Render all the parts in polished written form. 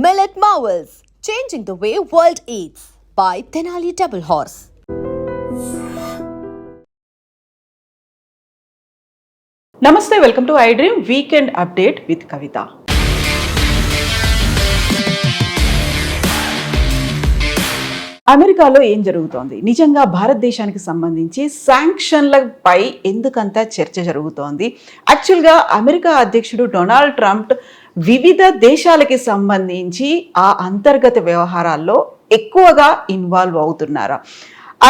Millet Marvels, changing the way world eats by Tenali Double Horse. నమస్తే, welcome to I dream weekend update with Kavitha. అమెరికాలో ఏం జరుగుతోంది? నిజంగా భారతదేశానికి సంబంధించి శాంక్షన్లపై ఎందుకంత చర్చ జరుగుతోంది? యాక్చువల్గా అమెరికా అధ్యక్షుడు డొనాల్డ్ ట్రంప్ వివిధ దేశాలకి సంబంధించి ఆ అంతర్గత వ్యవహారాల్లో ఎక్కువగా ఇన్వాల్వ్ అవుతున్నారా?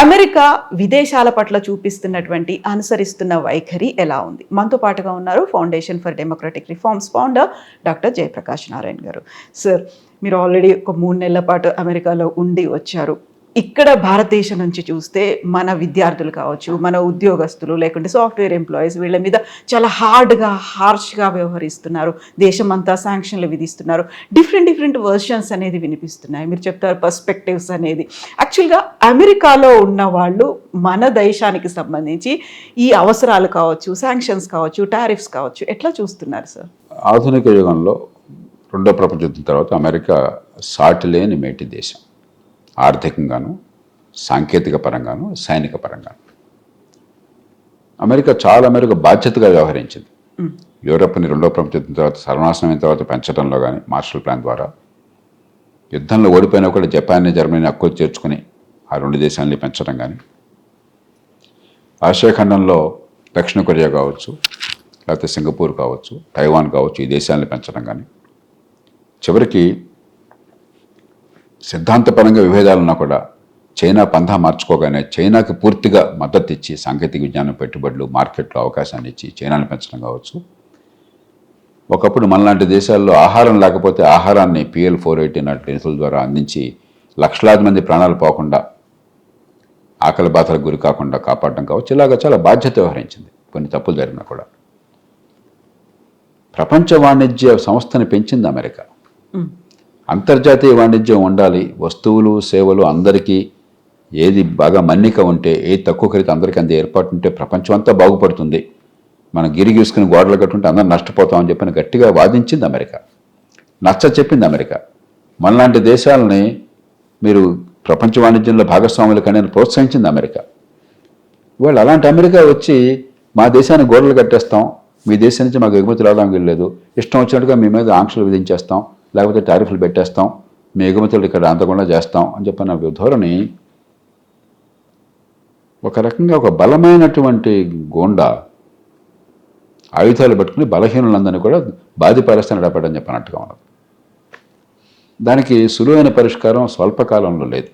అమెరికా విదేశాల పట్ల చూపిస్తున్నటువంటి అనుసరిస్తున్న వైఖరి ఎలా ఉంది? మనతో పాటుగా ఉన్నారు foundation for democratic reforms founder doctor Jayaprakash Narayana గారు. సార్, మీరు ఆల్రెడీ ఒక 3 నెలల పాటు అమెరికాలో ఉండి వచ్చారు. ఇక్కడ భారతదేశం నుంచి చూస్తే మన విద్యార్థులు కావచ్చు, మన ఉద్యోగస్తులు, లేకుంటే సాఫ్ట్వేర్ ఎంప్లాయీస్, వీళ్ళ మీద చాలా హార్ష్గా వ్యవహరిస్తున్నారు. దేశం అంతా శాంక్షన్లు విధిస్తున్నారు. డిఫరెంట్ వర్షన్స్ అనేది వినిపిస్తున్నాయి. మీరు చెప్తారు పర్స్పెక్టివ్స్ అనేది. యాక్చువల్గా అమెరికాలో ఉన్న వాళ్ళు మన దేశానికి సంబంధించి ఈ అవసరాలు కావచ్చు, శాంక్షన్స్ కావచ్చు, టారిఫ్స్ కావచ్చు, ఎట్లా చూస్తున్నారు సార్? ఆధునిక యుగంలో రెండో ప్రపంచ యుద్ధం తర్వాత అమెరికా సాటిలేని మేటి దేశం. ఆర్థికంగాను, సాంకేతిక పరంగాను, సైనిక పరంగాను అమెరికా చాలా మేరకు బాధ్యతగా వ్యవహరించింది. యూరప్ని రెండో ప్రపంచ యుద్ధం తర్వాత సర్వనాశనమైన తర్వాత పెంచడంలో కానీ, మార్షల్ ప్లాన్ ద్వారా యుద్ధంలో ఓడిపోయినా కూడా జపాన్ని, జర్మనీని హక్కులు చేర్చుకుని ఆ 2 దేశాలని పెంచడం కానీ, ఆసియా ఖండంలో దక్షిణ కొరియా కావచ్చు, లేకపోతే సింగపూర్ కావచ్చు, తైవాన్ కావచ్చు, ఈ దేశాలని పెంచడం కానీ, చివరికి సిద్ధాంతపరంగా విభేదాలున్నా కూడా చైనా పంథా మార్చుకోగానే చైనాకి పూర్తిగా మద్దతు ఇచ్చి సాంకేతిక విజ్ఞానం పెట్టుబడులు, మార్కెట్లో అవకాశాన్ని ఇచ్చి చైనాను పెంచడం కావచ్చు. ఒకప్పుడు మనలాంటి దేశాల్లో ఆహారం లేకపోతే ఆహారాన్ని PL-480 నాటి నిధుల ద్వారా అందించి లక్షలాది మంది ప్రాణాలు పోకుండా, ఆకలి బాధలకు గురి కాకుండా కాపాడడం కావచ్చు. ఇలాగ చాలా బాధ్యత వ్యవహరించింది కొన్ని తప్పులు జరిగినా కూడా. ప్రపంచ వాణిజ్య సంస్థని పెంచింది అమెరికా. అంతర్జాతీయ వాణిజ్యం ఉండాలి, వస్తువులు, సేవలు అందరికీ ఏది బాగా మన్నిక ఉంటే, ఏది తక్కువ ఖరీదు అందరికీ అంతే ఏర్పాటు ఉంటే ప్రపంచం అంతా బాగుపడుతుంది. మనం గిరిగీసుకుని గోడలు కట్టుంటే అందరూ నష్టపోతామని చెప్పని గట్టిగా వాదించింది అమెరికా. చెప్పింది అమెరికా. మనలాంటి దేశాలని మీరు ప్రపంచ వాణిజ్యంలో భాగస్వాములు కానీ ప్రోత్సహించింది అమెరికా. వాళ్ళు అలాంటి అమెరికా వచ్చి మా దేశాన్ని గోడలు కట్టేస్తాం, మీ దేశం నుంచి మాకు ఎగుమతులు రావడానికి వెళ్ళలేదు, ఇష్టం వచ్చినట్టుగా మీ మీద ఆంక్షలు విధించేస్తాం, లేకపోతే టారిఫ్లు పెట్టేస్తాం, మీ ఎగుమతులు ఇక్కడ అందకుండా చేస్తాం అని చెప్పిన ధోరణి ఒక రకంగా ఒక బలమైనటువంటి గోండా ఆయుధాలు పట్టుకుని బలహీనులందరినీ కూడా బాధిపరుస్తాను నడపడని చెప్పినట్టుగా ఉన్నది. దానికి సులువైన పరిష్కారం స్వల్పకాలంలో లేదు.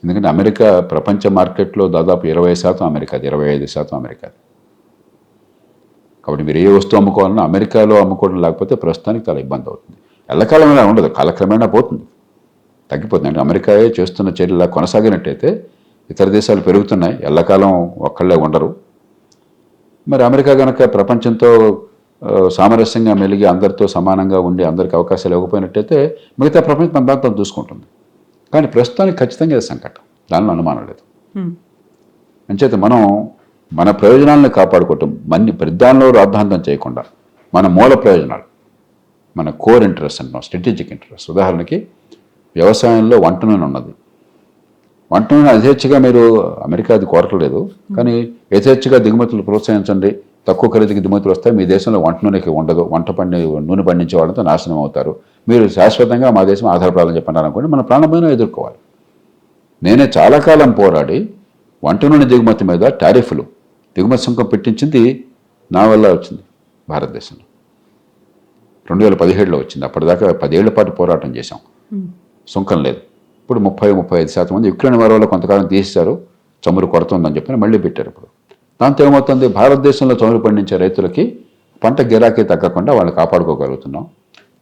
ఎందుకంటే అమెరికా ప్రపంచ మార్కెట్లో దాదాపు 20% అమెరికాది, 25% అమెరికాది. కాబట్టి మీరు ఏ వస్తువు అమ్ముకోవాలన్నా అమెరికాలో అమ్ముకోవడం లేకపోతే ప్రస్తుతానికి చాలా ఇబ్బంది అవుతుంది. ఎల్లకాలమైనా ఉండదు, కాలక్రమేణా పోతుంది, తగ్గిపోతుంది. అంటే అమెరికాయే చేస్తున్న చర్యలా కొనసాగినట్టయితే ఇతర దేశాలు పెరుగుతున్నాయి, ఎల్లకాలం ఒక్కళ్ళే ఉండరు. మరి అమెరికా కనుక ప్రపంచంతో సామరస్యంగా మెలిగి అందరితో సమానంగా ఉండి అందరికి అవకాశాలు ఇవ్వకపోయినట్టయితే మిగతా ప్రపంచం మన దాంతో చూసుకుంటుంది. కానీ ప్రస్తుతానికి ఖచ్చితంగా ఇది సంకటం, దానిలో అనుమానం లేదు. అంచేత మనం మన ప్రయోజనాలను కాపాడుకోవటం, దానిలో రాద్ధాంతం చేయకుండా మన మూల ప్రయోజనాలు, మన కోర్ ఇంట్రెస్ట్ అంటున్నాం, స్ట్రాటజిక్ ఇంట్రెస్ట్. ఉదాహరణకి వ్యవసాయంలో వంట నూనె ఉన్నది. వంట నూనె యథేచ్ఛగా మీరు అమెరికాది కోరట్లేదు, కానీ యథేచ్ఛగా దిగుమతులు ప్రోత్సహించండి, తక్కువ ఖరీదుకి దిగుమతులు వస్తాయి, మీ దేశంలో వంట నూనెకి ఉండదు, నూనె పండించే వాళ్ళతో నాశనం అవుతారు, మీరు శాశ్వతంగా మా దేశం ఆధారపడాలని చెప్పన్నారు అనుకోండి, మన ప్రాణమైన ఎదుర్కోవాలి. నేనే చాలా కాలం పోరాడి వంట నూనె దిగుమతి మీద టారిఫ్లు, దిగుమతి సుంకం పెట్టించింది నా వల్ల వచ్చింది. భారతదేశంలో 2017లో వచ్చింది. అప్పటిదాకా 10 ఏళ్ల పాటు పోరాటం చేశాం, సుంకం లేదు. ఇప్పుడు 30-35% మంది యుక్రెయిన్ వారి వల్ల కొంతకాలం తీసేశారు, చమురు కొరత ఉందని చెప్పి మళ్ళీ పెట్టారు. ఇప్పుడు దాంతో ఏమవుతుంది, భారతదేశంలో చమురు పండించే రైతులకి పంట గిరాకీ తగ్గకుండా వాళ్ళని కాపాడుకోగలుగుతున్నాం.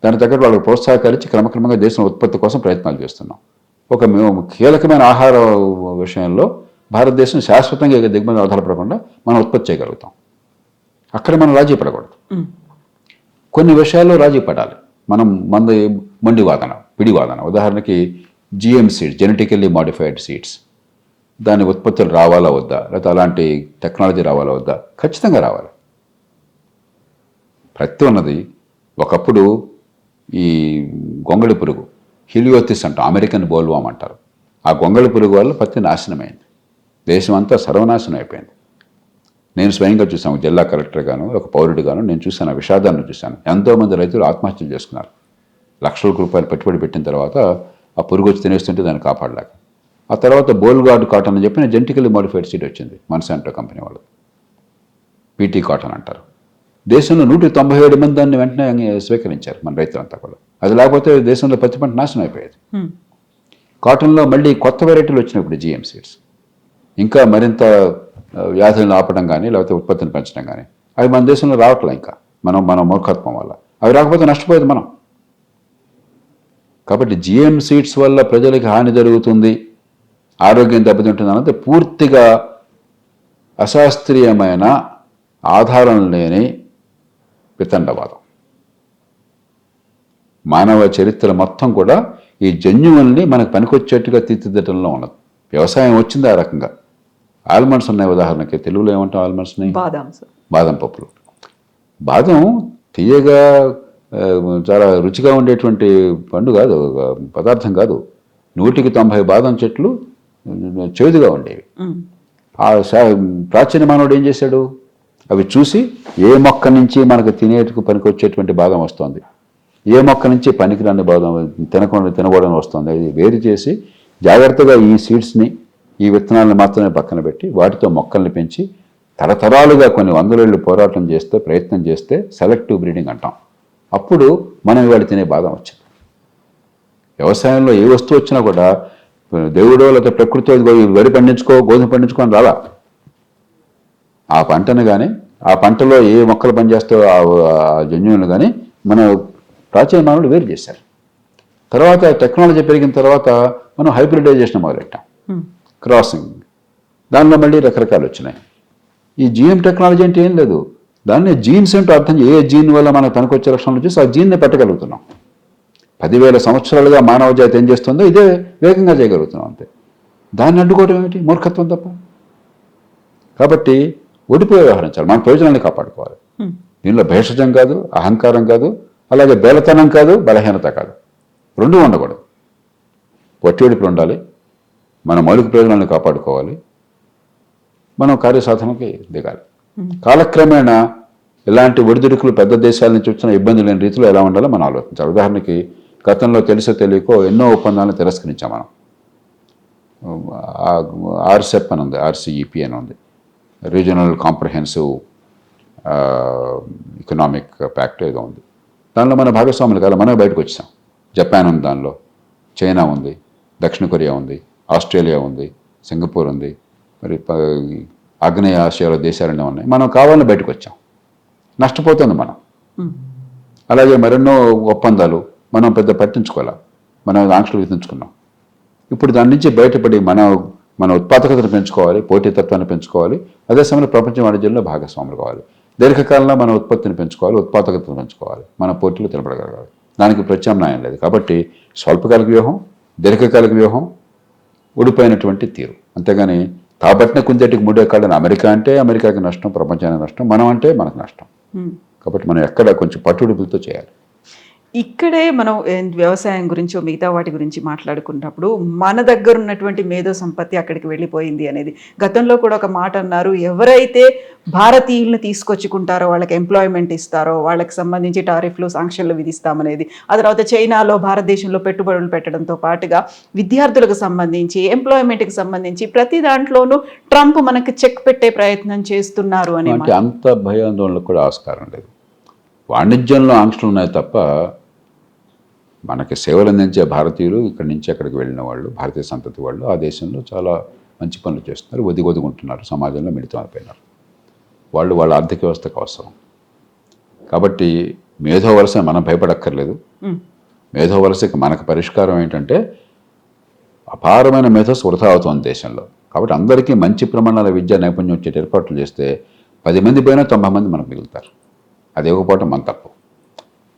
దాని తగ్గట్టు వాళ్ళకి ప్రోత్సాహకరించి క్రమక్రమంగా దేశం ఉత్పత్తి కోసం ప్రయత్నాలు చేస్తున్నాం. ఒక కీలకమైన ఆహార విషయంలో భారతదేశం శాశ్వతంగా దిగుమతి ఆధారపడకుండా మనం ఉత్పత్తి చేయగలుగుతాం. అక్కడ మనం రాజీ పడకూడదు. కొన్ని విషయాల్లో రాజీ పడాలి. మనం మొండి వాదన, పిడి వాదన. ఉదాహరణకి GM seeds, genetically modified seeds, దాని ఉత్పత్తులు రావాలా వద్దా, లేకపోతే అలాంటి టెక్నాలజీ రావాలా వద్దా? ఖచ్చితంగా రావాలి. ప్రతి ఉన్నది ఒకప్పుడు ఈ గొంగళి పురుగు హిలియోతిస్ అంటాం, అమెరికన్ బోల్వామ్ అంటారు. ఆ గొంగళి పురుగు వల్ల పత్తి నాశనమైంది, దేశం అంతా సర్వనాశనం అయిపోయింది. నేను స్వయంగా చూసాను, జిల్లా కలెక్టర్గాను ఒక పౌరుడిగాను నేను చూశాను, ఆ విషాదాన్ని చూశాను. ఎంతోమంది రైతులు ఆత్మహత్యలు చేసుకున్నారు. లక్షల రూపాయలు పెట్టుబడి పెట్టిన తర్వాత ఆ పురుగు వచ్చి తినేస్తుంటే దాన్ని కాపాడలేక. ఆ తర్వాత బోల్గార్డ్ కాటన్ అని చెప్పిన జెనెటికల్లీ మోడిఫైడ్ సీడ్ వచ్చింది మన్సాంటో కంపెనీ వాళ్ళు, పీటీ కాటన్ అంటారు. దేశంలో 197 మంది దాన్ని వెంటనే స్వీకరించారు మన రైతులంతా కూడా. అది లేకపోతే దేశంలో పత్తి పంట నాశనం అయిపోయేది. కాటన్లో మళ్ళీ కొత్త వెరైటీలు వచ్చినప్పుడు జిఎం సీడ్స్ ఇంకా మరింత వ్యాధులను ఆపడం కానీ లేకపోతే ఉత్పత్తిని పెంచడం కానీ అవి మన దేశంలో రావట్లే. ఇంకా మన మూర్ఖత్వం వల్ల అవి రాకపోతే నష్టపోయేది మనం. కాబట్టి జిఎం సీడ్స్ వల్ల ప్రజలకి హాని జరుగుతుంది, ఆరోగ్యం దెబ్బతింటుంది అన్నది పూర్తిగా అశాస్త్రీయమైన ఆధారం లేని వితండవాదం. మానవ చరిత్ర మొత్తం కూడా ఈ జన్యువుల్ని మనకు పనికొచ్చేట్టుగా తీర్చిదిద్దడంలో ఉన్నది. వ్యవసాయం వచ్చింది ఆ రకంగా. ఆల్మండ్స్ ఉన్నాయి ఉదాహరణకి, తెలుగులో ఏమంటాం ఆల్మండ్స్ని? బాదం పప్పులు. బాదం తీయగా చాలా రుచిగా ఉండేటువంటి పండు కాదు, పదార్థం కాదు. 190 బాదం చెట్లు చేదుగా ఉండేవి. ఆ ప్రాచీన మానవుడు ఏం చేశాడు? అవి చూసి ఏ మొక్క నుంచి మనకు తినేటికి పనికొచ్చేటువంటి బాదం వస్తుంది, ఏ మొక్క నుంచి పనికిరాని బాదం తినకూడని వస్తుంది, అది వేరు చేసి జాగ్రత్తగా ఈ సీడ్స్ని, ఈ విత్తనాలను మాత్రమే పక్కన పెట్టి వాటితో మొక్కల్ని పెంచి తరతరాలుగా కొన్ని వందలేళ్ళు పోరాటం చేస్తే, ప్రయత్నం చేస్తే సెలెక్టివ్ బ్రీడింగ్ అంటాం. అప్పుడు మనం ఇవాళ తినే బాదం వచ్చింది. వ్యవసాయంలో ఏ వస్తువు వచ్చినా కూడా దేవుడో లేకపోతే ప్రకృతి వరి పండించుకో, గోధుమ పండించుకో అని రాలా. ఆ పంటను కానీ, ఆ పంటలో ఏ మొక్కలు పనిచేస్తాయో ఆ జన్యువులు కానీ మన ప్రాచీన మానవులు వేరు చేశారు. తర్వాత టెక్నాలజీ పెరిగిన తర్వాత మనం హైబ్రిడైజేషన్ మొదలెట్టాం, క్రాసింగ్. దానిలో మళ్ళీ రకరకాలు వచ్చినాయి. ఈ జీఎం టెక్నాలజీ అంటే ఏం లేదు, దాన్ని జీన్స్ అంటే అర్థం, ఏ జీన్ వల్ల మనకు పనికొచ్చే లక్షణాలు చూసి ఆ జీన్ని పెట్టగలుగుతున్నాం. 10,000 సంవత్సరాలుగా మానవ జాతి ఏం చేస్తుందో ఇదే వేగంగా చేయగలుగుతున్నాం అంతే. దాన్ని అడ్డుకోవడం ఏమిటి? మూర్ఖత్వం తప్ప. కాబట్టి ఒడిపోయి వ్యవహరించాలి, మన ప్రయోజనాన్ని కాపాడుకోవాలి. దీనిలో భేషజం కాదు, అహంకారం కాదు, అలాగే బేలతనం కాదు, బలహీనత కాదు, రెండూ ఉండకూడదు. ఒడిపులు ఉండాలి, మన మౌలిక ప్రయోజనాలను కాపాడుకోవాలి, మనం కార్యసాధనకి దిగాలి. కాలక్రమేణా ఇలాంటి ఒడిదుడుకులు పెద్ద దేశాల నుంచి వచ్చిన ఇబ్బంది లేని రీతిలో ఎలా ఉండాలో మనం ఆలోచించాలి. ఉదాహరణకి గతంలో తెలుసో తెలియకో ఎన్నో ఒప్పందాలను తిరస్కరించాం మనం. ఆర్సెప్ అని ఉంది, ఆర్సీఈపీ అని ఉంది, రీజనల్ కాంప్రహెన్సివ్ ఎకనామిక్ ప్యాక్ట్ ఏదో ఉంది. దానిలో మన భాగస్వాములు కాదు, మనమే బయటకు వచ్చాం. జపాన్ ఉంది దానిలో, చైనా ఉంది, దక్షిణ కొరియా ఉంది, ఆస్ట్రేలియా ఉంది, సింగపూర్ ఉంది, మరి ఆగ్నేయ ఆసియాలో దేశాలనే ఉన్నాయి. మనం కావాలని బయటకు వచ్చాం, నష్టపోతుంది మనం. అలాగే మరెన్నో ఒప్పందాలు మనం పెద్ద పట్టించుకోవాలి, మనం ఆంక్షలు విధించుకున్నాం. ఇప్పుడు దాని నుంచి బయటపడి మన ఉత్పాదకతను పెంచుకోవాలి, పోటీతత్వాన్ని పెంచుకోవాలి, అదే సమయంలో ప్రపంచ వాణిజ్యంలో భాగస్వాములు కావాలి. దీర్ఘకాలంలో మన ఉత్పత్తిని పెంచుకోవాలి, ఉత్పాదకతను పెంచుకోవాలి, మన పోటీలు తెలపడగలగాలి. దానికి ప్రత్యామ్నాయం లేదు. కాబట్టి స్వల్పకాలిక వ్యూహం, దీర్ఘకాలిక వ్యూహం, ఊడిపోయినటువంటి తీరు. అంతేగాని తాబట్టిన కుందేటికి మూడే కాళ్ళని అమెరికా అంటే అమెరికాకి నష్టం, ప్రపంచానికి నష్టం, మనం అంటే మనకు నష్టం. కాబట్టి మనం ఎక్కడ కొంచెం పట్టుడుపులతో చేయాలి. ఇక్కడే మనం వ్యవసాయం గురించి మిగతా వాటి గురించి మాట్లాడుకున్నప్పుడు మన దగ్గర ఉన్నటువంటి మేధో సంపత్తి అక్కడికి వెళ్ళిపోయింది అనేది గతంలో కూడా ఒక మాట అన్నారు. ఎవరైతే భారతీయులను తీసుకొచ్చుకుంటారో వాళ్ళకి ఎంప్లాయ్మెంట్ ఇస్తారో వాళ్ళకి సంబంధించి టారిఫ్లు, సాంక్షన్లు విధిస్తామనేది. ఆ తర్వాత చైనాలో భారతదేశంలో పెట్టుబడులు పెట్టడంతో పాటుగా విద్యార్థులకు సంబంధించి, ఎంప్లాయ్మెంట్కి సంబంధించి ప్రతి దాంట్లోనూ ట్రంప్ మనకు చెక్ పెట్టే ప్రయత్నం చేస్తున్నారు అని. అంత భయాందోళనకు కూడా ఆస్కారం లేదు. వాణిజ్యంలో ఆంక్షలు ఉన్నాయి తప్ప మనకి సేవలు అందించే భారతీయులు ఇక్కడి నుంచి అక్కడికి వెళ్ళిన వాళ్ళు, భారతీయ సంతతి వాళ్ళు ఆ దేశంలో చాలా మంచి పనులు చేస్తున్నారు, ఒదిగొదుగుంటున్నారు, సమాజంలో మిళితమైపోయినారు. వాళ్ళు వాళ్ళ ఆర్థిక వ్యవస్థకు అవసరం. కాబట్టి మేధో వలస మనం భయపడక్కర్లేదు. మేధో వలసకి మనకు పరిష్కారం ఏంటంటే అపారమైన మేధస్సు వృధా అవుతుంది దేశంలో. కాబట్టి అందరికీ మంచి ప్రమాణాల విద్యా నైపుణ్యం వచ్చే ఏర్పాట్లు చేస్తే 10 మంది పోయినా 90 మంది మనకు మిగులుతారు. అది ఇవ్వకపోవటం మన తప్పు.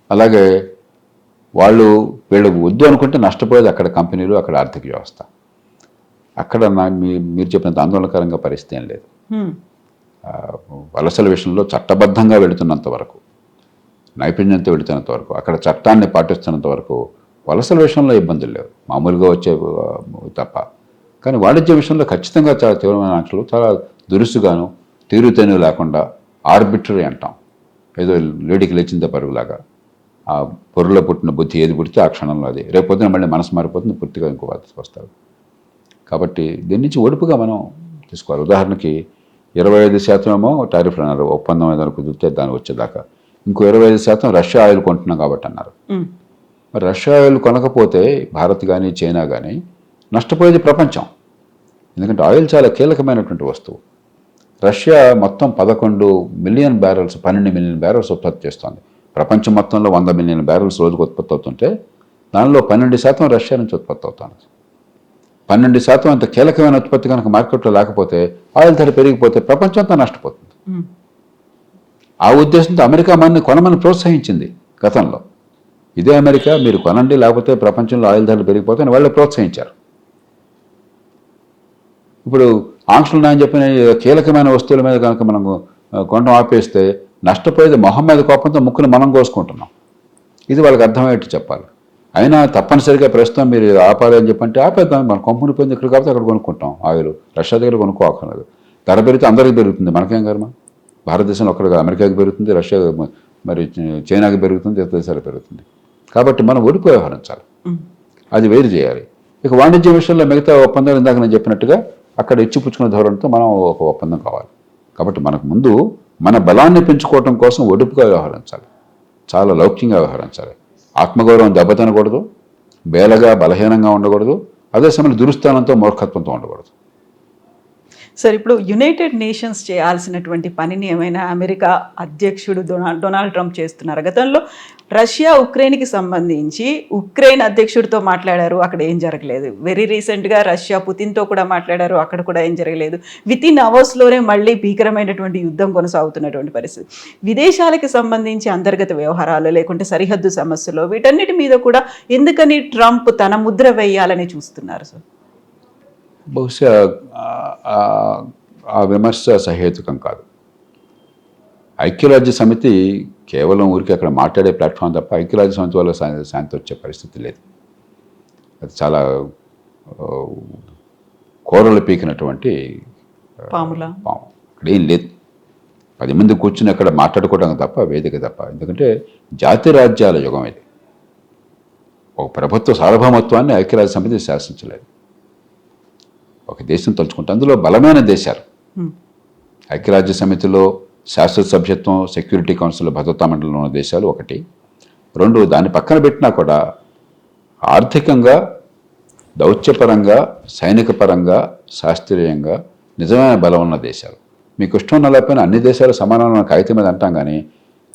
అలాగే వీళ్ళు వద్దు అనుకుంటే నష్టపోయేది అక్కడ కంపెనీలు, అక్కడ ఆర్థిక వ్యవస్థ. అక్కడ మీరు చెప్పినంత ఆందోళనకరంగా పరిస్థితి ఏం లేదు. వలసల విషయంలో చట్టబద్ధంగా వెళుతున్నంత వరకు నైపుణ్యంతో వెళుతున్నంత వరకు, అక్కడ చట్టాన్ని పాటిస్తున్నంత వరకు వలసల విషయంలో ఇబ్బందులు లేవు, మామూలుగా వచ్చే తప్ప. కానీ వాణిజ్య విషయంలో ఖచ్చితంగా చాలా తీవ్రమైన ఆంక్షలు, చాలా దురుసుగాను తీరుతెన్ను లేకుండా ఆర్బిటరీ అంటాం, ఏదో లేడికి లేచిందే పరుగులాగా ఆ పొరలో పుట్టిన బుద్ధి ఏది పుడితే ఆ క్షణంలో అది, రేపు పొద్దున మళ్ళీ మనసు మారిపోతుంది, పూర్తిగా ఇంకో వస్తారు. కాబట్టి దీని నుంచి ఒడుపుగా మనం తీసుకోవాలి. ఉదాహరణకి 25% ఏమో టారిఫ్లు అన్నారు, ఒప్పందం ఏదైనా కుదిరితే దాన్ని వచ్చేదాకా. ఇంకో 25% రష్యా ఆయిల్ కొంటున్నాం కాబట్టి అన్నారు. మరి రష్యా ఆయిల్ కొనకపోతే భారత్ కానీ చైనా కానీ నష్టపోయేది ప్రపంచం. ఎందుకంటే ఆయిల్ చాలా కీలకమైనటువంటి వస్తువు. రష్యా మొత్తం 11 మిలియన్ బ్యారెల్స్, 12 మిలియన్ బ్యారెల్స్ ఉత్పత్తి చేస్తుంది. ప్రపంచం మొత్తంలో 100 మిలియన్ బ్యారెల్స్ రోజుకు ఉత్పత్తి అవుతుంటే దానిలో 12% రష్యా నుంచి ఉత్పత్తి అవుతుంది. 12% అంత కీలకమైన ఉత్పత్తి కనుక మార్కెట్లో లేకపోతే ఆయిల్ ధర పెరిగిపోతే ప్రపంచం అంతా నష్టపోతుంది. ఆ ఉద్దేశంతో అమెరికా మనని కొనమని ప్రోత్సహించింది గతంలో. ఇదే అమెరికా మీరు కొనండి లేకపోతే ప్రపంచంలో ఆయిల్ ధరలు పెరిగిపోతాయని వాళ్ళు ప్రోత్సహించారు. ఇప్పుడు ఆంక్షలు ఉన్నాయని చెప్పిన కీలకమైన వస్తువుల మీద కనుక మనం కొనడం ఆపేస్తే నష్టపోయేది మొహం మీద కోపంతో ముక్కును మనం కోసుకుంటున్నాం. ఇది వాళ్ళకి అర్థమయ్యేట్టు చెప్పాలి. అయినా తప్పనిసరిగా ప్రస్తుతం మీరు ఆపాలి అని చెప్పంటే ఆపేద్దాం, మన కంపెనీ పోయింది ఇక్కడ కాబట్టి అక్కడ కొనుక్కుంటాం. ఆయిల్ రష్యా దగ్గర కొనుక్కోకర్లేదు. ధర పెరిగితే అందరికీ పెరుగుతుంది, మనకేం కర్మ. భారతదేశంలో ఒక్కడిగా అమెరికాకి పెరుగుతుంది, రష్యా మరి చైనాకి పెరుగుతుంది, ఇతర దేశాలకు పెరుగుతుంది. కాబట్టి మనం ఒడిపి వ్యవహరించాలి, అది వేరు చేయాలి. ఇక వాణిజ్య విషయంలో మిగతా ఒప్పందాలు ఇందాక నేను చెప్పినట్టుగా అక్కడ ఇచ్చిపుచ్చుకునే ధోరణితో మనం ఒక ఒప్పందం కావాలి. కాబట్టి మనకు ముందు మన బలాన్ని పెంచుకోవడం కోసం ఒడుపుగా వ్యవహరించాలి, చాలా లౌక్యంగా వ్యవహరించాలి. ఆత్మగౌరవం దెబ్బతినకూడదు, బేలగా బలహీనంగా ఉండకూడదు, అదే సమయంలో దురుస్థానంతో మూర్ఖత్వంతో ఉండకూడదు. సార్, ఇప్పుడు యునైటెడ్ నేషన్స్ చేయాల్సినటువంటి పనిని ఏమైనా అమెరికా అధ్యక్షుడు డొనాల్డ్ ట్రంప్ చేస్తున్నారు? గతంలో రష్యా ఉక్రెయిన్కి సంబంధించి ఉక్రెయిన్ అధ్యక్షుడితో మాట్లాడారు, అక్కడ ఏం జరగలేదు. వెరీ రీసెంట్గా రష్యా పుతిన్తో కూడా మాట్లాడారు, అక్కడ కూడా ఏం జరగలేదు. వితిన్ అవర్స్లోనే మళ్ళీ భీకరమైనటువంటి యుద్ధం కొనసాగుతున్నటువంటి పరిస్థితి. విదేశాలకు సంబంధించి అంతర్గత వ్యవహారాలు లేకుంటే సరిహద్దు సమస్యలు వీటన్నిటి మీద కూడా ఎందుకని ట్రంప్ తన ముద్ర వేయాలని చూస్తున్నారు సార్? బహుశా ఆ విమర్శ సహేతుకం కాదు. ఐక్యరాజ్య సమితి కేవలం ఊరికి అక్కడ మాట్లాడే ప్లాట్ఫామ్ తప్ప ఐక్యరాజ్య సమితి వల్ల శాంతి వచ్చే పరిస్థితి లేదు. అది చాలా కూరలు పీకినటువంటి పాము, అక్కడ ఏం లేదు. 10 మంది కూర్చుని అక్కడ మాట్లాడుకోవడం తప్ప వేదిక తప్ప. ఎందుకంటే జాతి రాజ్యాల యుగం ఇది. ఒక ప్రభుత్వ సార్వభౌమత్వాన్ని ఐక్యరాజ్య సమితి శాసించలేదు. ఒక దేశం తలుచుకుంటే అందులో బలమైన దేశాలు ఐక్యరాజ్య సమితిలో శాశ్వత సభ్యత్వం, సెక్యూరిటీ కౌన్సిల్, భద్రతా మండలిలో ఉన్న దేశాలు 1. 2, దాన్ని పక్కన పెట్టినా కూడా ఆర్థికంగా, దౌత్యపరంగా, సైనిక పరంగా, శాస్త్రీయంగా నిజమైన బలం ఉన్న దేశాలు. మీకు ఇష్టం ఉన్న లేకపోయినా అన్ని దేశాలు సమానమైన కాగితం మీద అంటాం, కానీ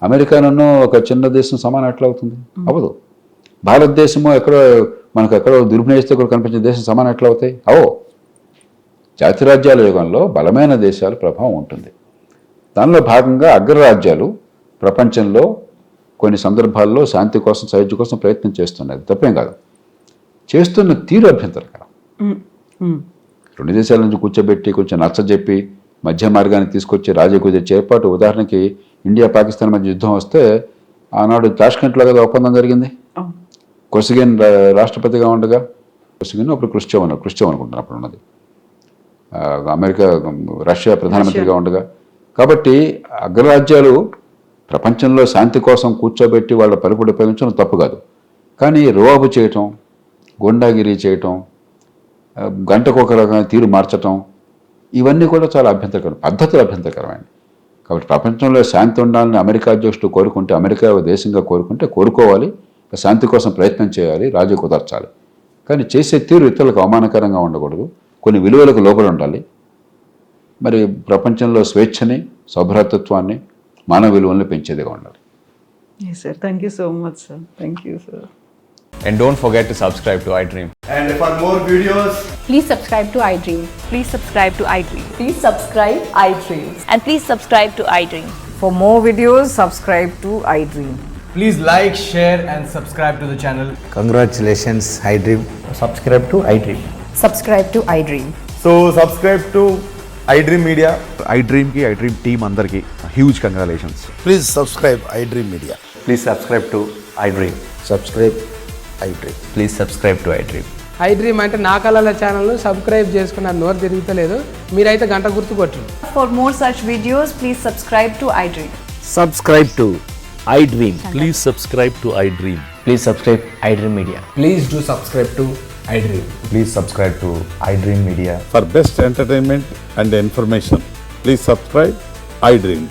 అమెరికాను ఒక చిన్న దేశం సమానం ఎట్లా అవుతుంది? అవ్వదు. భారతదేశము మనకు ఎక్కడో దుర్వినియోగిస్తే కూడా కనిపించే దేశం సమానం ఎట్లా అవుతాయి? అవో. జాతిరాజ్యాల యుగంలో బలమైన దేశాల ప్రభావం ఉంటుంది. దానిలో భాగంగా అగ్రరాజ్యాలు ప్రపంచంలో కొన్ని సందర్భాల్లో శాంతి కోసం, సైద్య కోసం ప్రయత్నం చేస్తున్నది, తప్పేం కాదు. చేస్తున్న తీరు అభ్యంతరకరం. 2 దేశాల నుంచి కూర్చోబెట్టి కొంచెం నచ్చజెప్పి మధ్య మార్గాన్ని తీసుకొచ్చి రాజీ కుదిర్చే ఏర్పాటు. ఉదాహరణకి ఇండియా పాకిస్తాన్ మధ్య యుద్ధం వస్తే ఆనాడు తాష్కెంట్లో కదా ఒప్పందం జరిగింది. కొసిగిన్ రాష్ట్రపతిగా ఉండగా, కొసిగిన్ అప్పుడు క్రుష్చెవ్ అనుకుంటున్నాను అప్పుడు ఉన్నది, రష్యా ప్రధానమంత్రిగా ఉండగా. కాబట్టి అగ్రరాజ్యాలు ప్రపంచంలో శాంతి కోసం కూర్చోబెట్టి వాళ్ళ పలుకుడు ఉపయోగించడం తప్పు కాదు. కానీ రోవాబు చేయటం, గుండాగిరి చేయటం, గంటకు ఒక రకమైన తీరు మార్చటం, ఇవన్నీ కూడా చాలా అభ్యంతరకరం, పద్ధతులు అభ్యంతరకరమైనవి. కాబట్టి ప్రపంచంలో శాంతి ఉండాలని అమెరికా అధ్యక్షుడు కోరుకుంటే, అమెరికా దేశంగా కోరుకుంటే కోరుకోవాలి, శాంతి కోసం ప్రయత్నం చేయాలి, రాజీ కుదర్చాలి. కానీ చేసే తీరు ఇతరులకు అవమానకరంగా ఉండకూడదు, కొన్ని విలువలకు లోబడి ఉండాలి. మరి ప్రపంచంలో స్వేచ్ఛని, సౌభ్రాతృత్వాన్ని, మానవ విలువల్ని పెంచేదిగా ఉండాలి. Yes sir, thank you so much sir. Thank you sir. And don't forget to subscribe to iDream. And for more videos, please subscribe to iDream. Please subscribe to iDream. Please subscribe iDream. And please subscribe to iDream. For more videos, subscribe to iDream. please like, share and subscribe to the channel. Congratulations, iDream. Subscribe to iDream. Subscribe to iDream. So subscribe to iDream Media. iDream team andarki huge congratulations. Please subscribe iDream Media. Please subscribe to iDream. Subscribe iDream. Please subscribe to iDream. I dream అంటే నా కళల ఛానల్ను subscribe చేసుకున్న నోరు తిరుగుతలేదు మీరైతే గంట గుర్తు కొట్టండి. For more such videos, please subscribe to iDream. Subscribe to iDream. Please subscribe to iDream. Please subscribe iDream Media. Please do subscribe to iDream. Please subscribe to iDream Media. For best entertainment and information, please subscribe iDream.